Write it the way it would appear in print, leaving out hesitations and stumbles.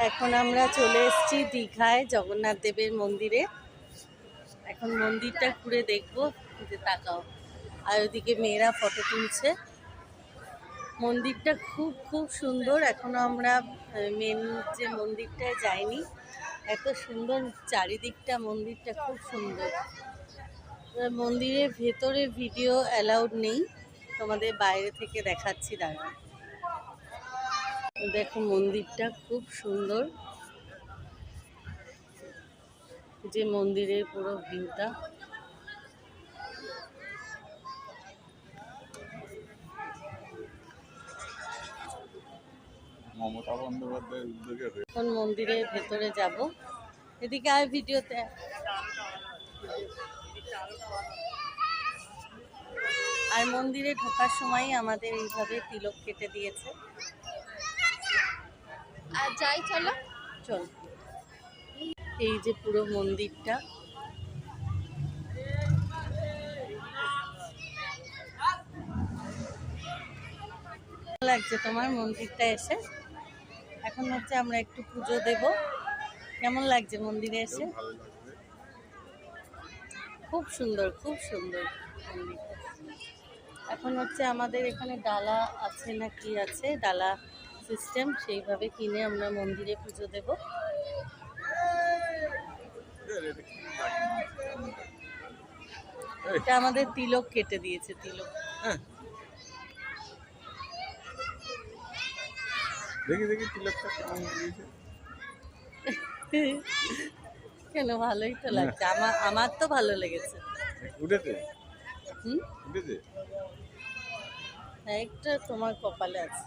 এখন আমরা চলে এসেছি দীঘায় জগন্নাথ দেবের মন্দিরে। এখন মন্দিরটা ঘুরে দেখবো, যে তাকাও। আর ওদিকে মেয়েরা ফটো তুলছে। মন্দিরটা খুব খুব সুন্দর। এখনো আমরা মেন যে মন্দিরটায় যাইনি। এত সুন্দর চারিদিকটা, মন্দিরটা খুব সুন্দর। মন্দিরের ভেতরে ভিডিও অ্যালাউড নেই, তোমাদের বাইরে থেকে দেখাচ্ছি। দাঁড়া, দেখো মন্দিরটা খুব সুন্দর, যে মন্দিরের পুরো ভিউটা। মমতা বন্দ্যোপাধ্যায়ের উদ্যোগে এখন মন্দিরের ভেতরে যাব। এদিকে আর ভিডিওতে আর মন্দিরে ঢোকার সময় আমাদের এইভাবে তিলক কেটে দিয়েছে। আর যাই, চলো চল। এই যে পুরো মন্দিরটা, লাগছে তোমার মন্দিরটা এসে? এখন হচ্ছে আমরা একটু পুজো দেব। কেমন লাগছে মন্দিরে এসে? ভালো লাগবে। খুব সুন্দর, খুব সুন্দর মন্দিরটা। এখন হচ্ছে আমাদের এখানে ডালা আছে না কি আছে, ডালা সিস্টেম, সেইভাবে কিনে আমরা মন্দিরে পুজো দেব। এটা আমাদের তিলক কেটে দিয়েছে, তিলক। দেখি দেখি তিলকটা কেমন দিয়েছে। কেন, ভালোই তো লাগছে। আমার তো ভালো লেগেছে। উঠেছে? হুম, উঠেছে? একটা তোমার কপালে আছে।